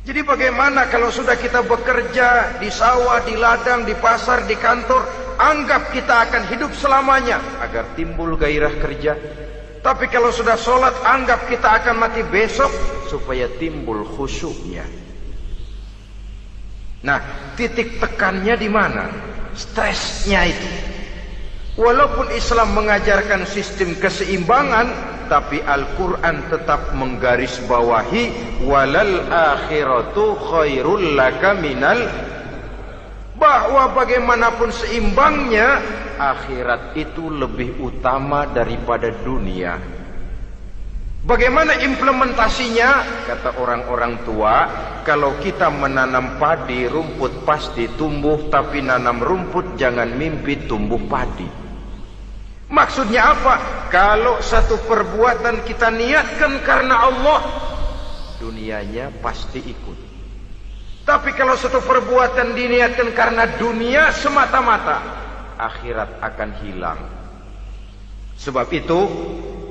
Jadi bagaimana kalau sudah kita bekerja di sawah, di ladang, di pasar, di kantor, anggap kita akan hidup selamanya agar timbul gairah kerja. Tapi kalau sudah sholat, anggap kita akan mati besok supaya timbul khusyuknya. Nah, titik tekannya di mana? Stresnya itu. Walaupun Islam mengajarkan sistem keseimbangan, tapi Al-Quran tetap menggarisbawahi walal akhiratu khairul laka minal, bahwa bagaimanapun seimbangnya, akhirat itu lebih utama daripada dunia. Bagaimana implementasinya? Kata orang-orang tua, kalau kita menanam padi, rumput pasti tumbuh, tapi nanam rumput jangan mimpi tumbuh padi. Maksudnya apa? Kalau satu perbuatan kita niatkan karena Allah, dunianya pasti ikut. Tapi kalau satu perbuatan diniatkan karena dunia semata-mata, akhirat akan hilang. Sebab itu,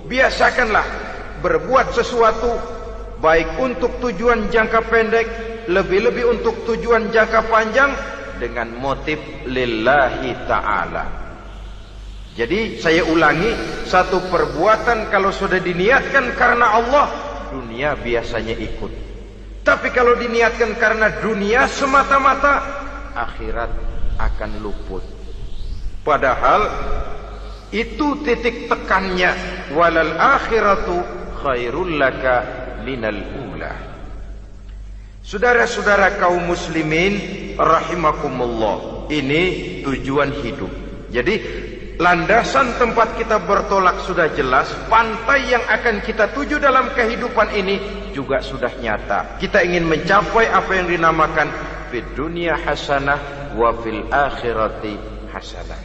biasakanlah berbuat sesuatu baik untuk tujuan jangka pendek, lebih-lebih untuk tujuan jangka panjang, dengan motif lillahi ta'ala. Jadi saya ulangi, satu perbuatan kalau sudah diniatkan karena Allah, dunia biasanya ikut. Tapi kalau diniatkan karena dunia semata-mata, akhirat akan luput. Padahal itu titik tekannya, walal akhiratu khairul laka minal ula. Saudara-saudara kaum muslimin rahimakumullah, ini tujuan hidup. Jadi landasan tempat kita bertolak sudah jelas, pantai yang akan kita tuju dalam kehidupan ini juga sudah nyata. Kita ingin mencapai apa yang dinamakan fid dunya hasanah wa fil akhirati hasanah.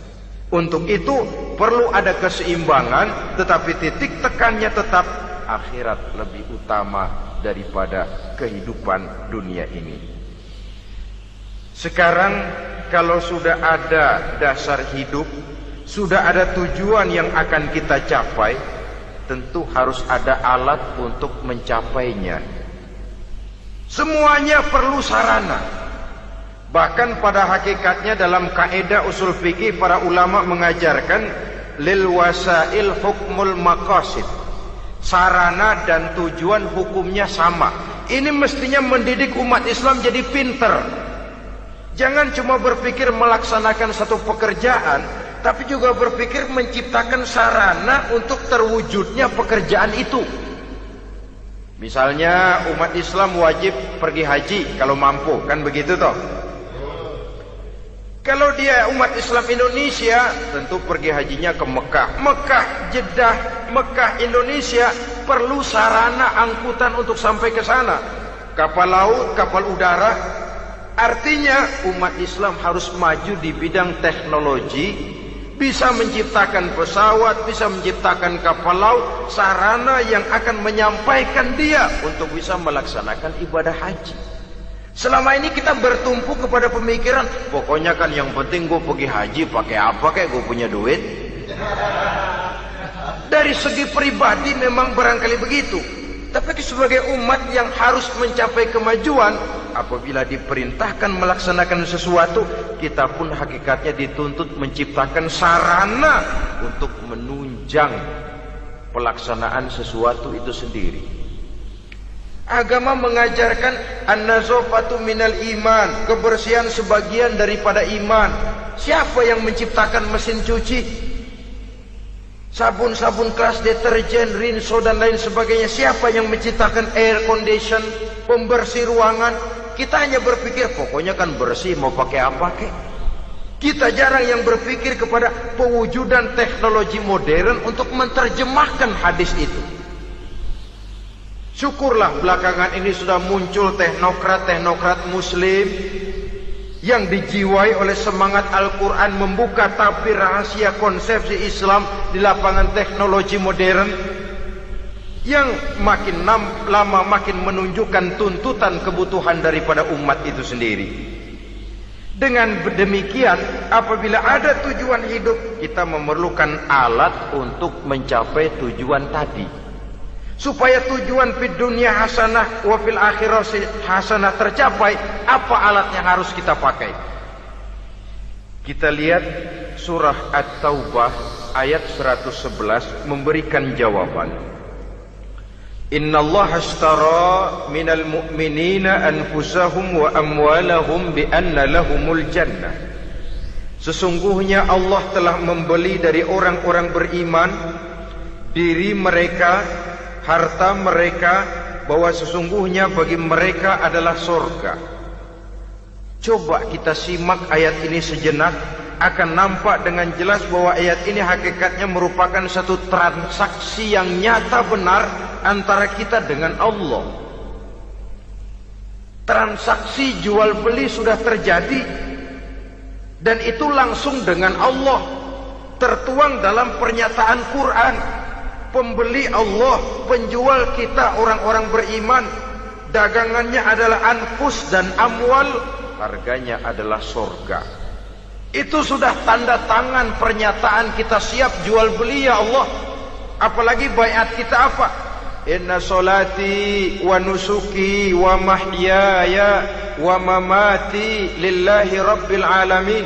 Untuk itu perlu ada keseimbangan, tetapi titik tekannya tetap akhirat lebih utama daripada kehidupan dunia ini. Sekarang kalau sudah ada dasar hidup, sudah ada tujuan yang akan kita capai, tentu harus ada alat untuk mencapainya. Semuanya perlu sarana. Bahkan pada hakikatnya dalam kaidah usul fikih para ulama mengajarkan lil wasail hukmul maqasid. Sarana dan tujuan hukumnya sama. Ini mestinya mendidik umat Islam jadi pinter. Jangan cuma berpikir melaksanakan satu pekerjaan, tapi juga berpikir menciptakan sarana untuk terwujudnya pekerjaan itu. Misalnya umat Islam wajib pergi haji kalau mampu, kan begitu toh? Kalau dia umat Islam Indonesia, tentu pergi hajinya ke Mekah. Mekah, Jeddah, Mekah, Indonesia perlu sarana angkutan untuk sampai ke sana. Kapal laut, kapal udara. Artinya umat Islam harus maju di bidang teknologi, bisa menciptakan pesawat, bisa menciptakan kapal laut, sarana yang akan menyampaikan dia untuk bisa melaksanakan ibadah haji. Selama ini kita bertumpu kepada pemikiran, pokoknya kan yang penting gue pergi haji pakai apa kayak gue punya duit. Dari segi pribadi memang barangkali begitu. Tapi sebagai umat yang harus mencapai kemajuan, apabila diperintahkan melaksanakan sesuatu, kita pun hakikatnya dituntut menciptakan sarana untuk menunjang pelaksanaan sesuatu itu sendiri. Agama mengajarkan an-nazafatu minal iman, kebersihan sebagian daripada iman. Siapa yang menciptakan mesin cuci, sabun-sabun keras, deterjen, rinso dan lain sebagainya? Siapa yang menciptakan air condition, pembersih ruangan? Kita hanya berpikir pokoknya kan bersih, mau pakai apa kek. Kita jarang yang berpikir kepada pewujudan teknologi modern untuk menerjemahkan hadis itu. Syukurlah belakangan ini sudah muncul teknokrat-teknokrat muslim yang dijiwai oleh semangat Al-Quran membuka tabir rahasia konsepsi Islam di lapangan teknologi modern, yang makin lama makin menunjukkan tuntutan kebutuhan daripada umat itu sendiri. Dengan demikian, apabila ada tujuan hidup, kita memerlukan alat untuk mencapai tujuan tadi. Supaya tujuan fid dunya hasanah wa fil akhirati hasanah tercapai, apa alat yang harus kita pakai? Kita lihat surah At-Taubah ayat 111 memberikan jawaban. Innallaha ashtara minal mu'minina anfusahum wa amwalahum bi anna lahumul jannah. Sesungguhnya Allah telah membeli dari orang-orang beriman diri mereka, harta mereka, bahwa sesungguhnya bagi mereka adalah surga. Coba kita simak ayat ini sejenak, akan nampak dengan jelas bahwa ayat ini hakikatnya merupakan satu transaksi yang nyata benar antara kita dengan Allah. Transaksi jual beli sudah terjadi, dan itu langsung dengan Allah, tertuang dalam pernyataan Quran. Pembeli Allah, penjual kita orang-orang beriman, dagangannya adalah anfus dan amwal, harganya adalah surga. Itu sudah tanda tangan pernyataan kita siap jual beli ya Allah. Apalagi baiat kita apa? Inna solati wa nusuki wa mahyaya wa mamati lillahi rabbil alamin.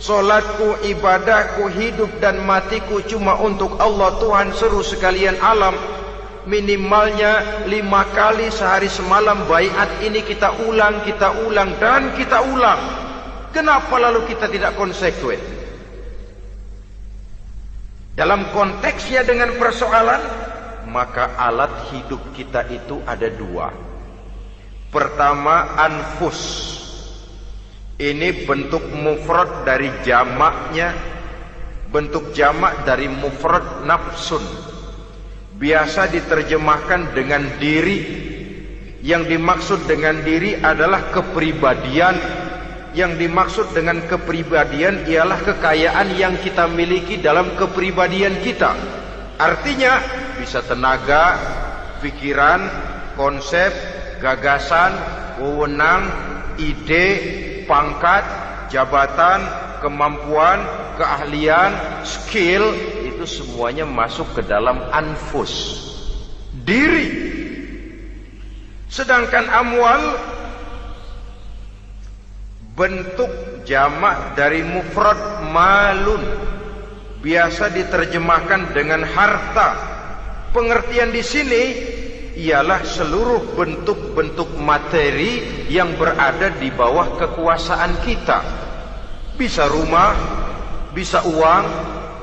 Solatku, ibadahku, hidup dan matiku cuma untuk Allah Tuhan seru sekalian alam. Minimalnya 5 kali sehari semalam baiat ini kita ulang dan kita ulang. Kenapa lalu kita tidak konsekuen? Dalam konteksnya dengan persoalan, maka alat hidup kita itu ada 2. Pertama, anfus. Ini bentuk mufrad dari jamaknya, bentuk jamak dari mufrad nafsun. Biasa diterjemahkan dengan diri. Yang dimaksud dengan diri adalah kepribadian. Yang dimaksud dengan kepribadian ialah kekayaan yang kita miliki dalam kepribadian kita. Artinya bisa tenaga, pikiran, konsep, gagasan, wewenang, ide, pangkat, jabatan, kemampuan, keahlian, skill, itu semuanya masuk ke dalam anfus, diri. Sedangkan amwal bentuk jamak dari mufrad malun, biasa diterjemahkan dengan harta. Pengertian di sini ialah seluruh bentuk-bentuk materi yang berada di bawah kekuasaan kita. Bisa rumah, bisa uang,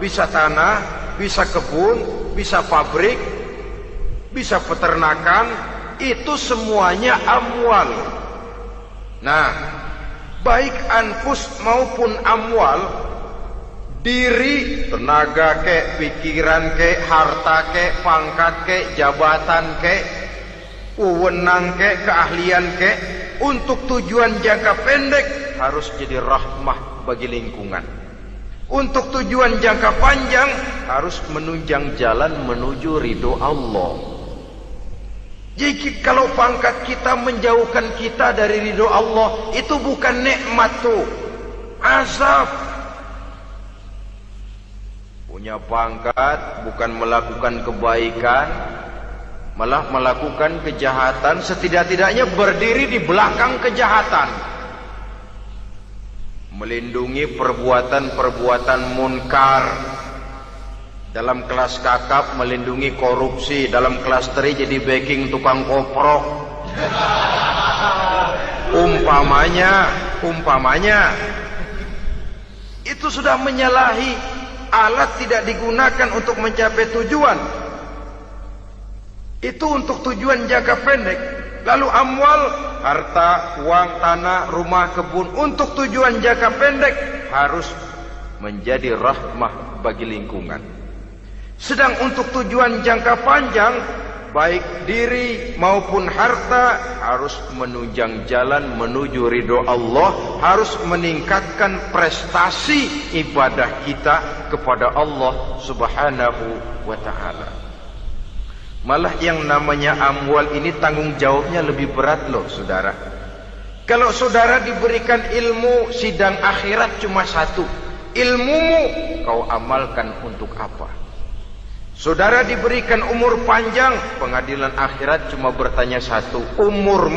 bisa tanah, bisa kebun, bisa pabrik, bisa peternakan, itu semuanya amwal. Nah, baik anfus maupun amwal, diri, tenaga ke, pikiran ke, harta ke, pangkat ke, jabatan ke, wewenang ke, keahlian ke, untuk tujuan jangka pendek harus jadi rahmah bagi lingkungan. Untuk tujuan jangka panjang harus menunjang jalan menuju ridho Allah. Jadi kalau pangkat kita menjauhkan kita dari ridho Allah, itu bukan nikmat tuh, azab. Punya pangkat bukan melakukan kebaikan, malah melakukan kejahatan, setidak-tidaknya berdiri di belakang kejahatan, melindungi perbuatan-perbuatan munkar. Dalam kelas kakap melindungi korupsi, dalam kelas teri jadi backing tukang koprok. Umpamanya itu sudah menyalahi. Alat tidak digunakan untuk mencapai tujuan. Itu untuk tujuan jangka pendek. Lalu amwal, harta, uang, tanah, rumah, kebun, untuk tujuan jangka pendek harus menjadi rahmah bagi lingkungan. Sedang untuk tujuan jangka panjang, baik diri maupun harta harus menunjang jalan menuju ridho Allah, harus meningkatkan prestasi ibadah kita kepada Allah Subhanahu wa ta'ala. Malah yang namanya amwal ini tanggung jawabnya lebih berat loh saudara. Kalau saudara diberikan ilmu, sidang akhirat cuma satu. Ilmumu kau amalkan untuk apa? Saudara diberikan umur panjang, pengadilan akhirat cuma bertanya satu, umur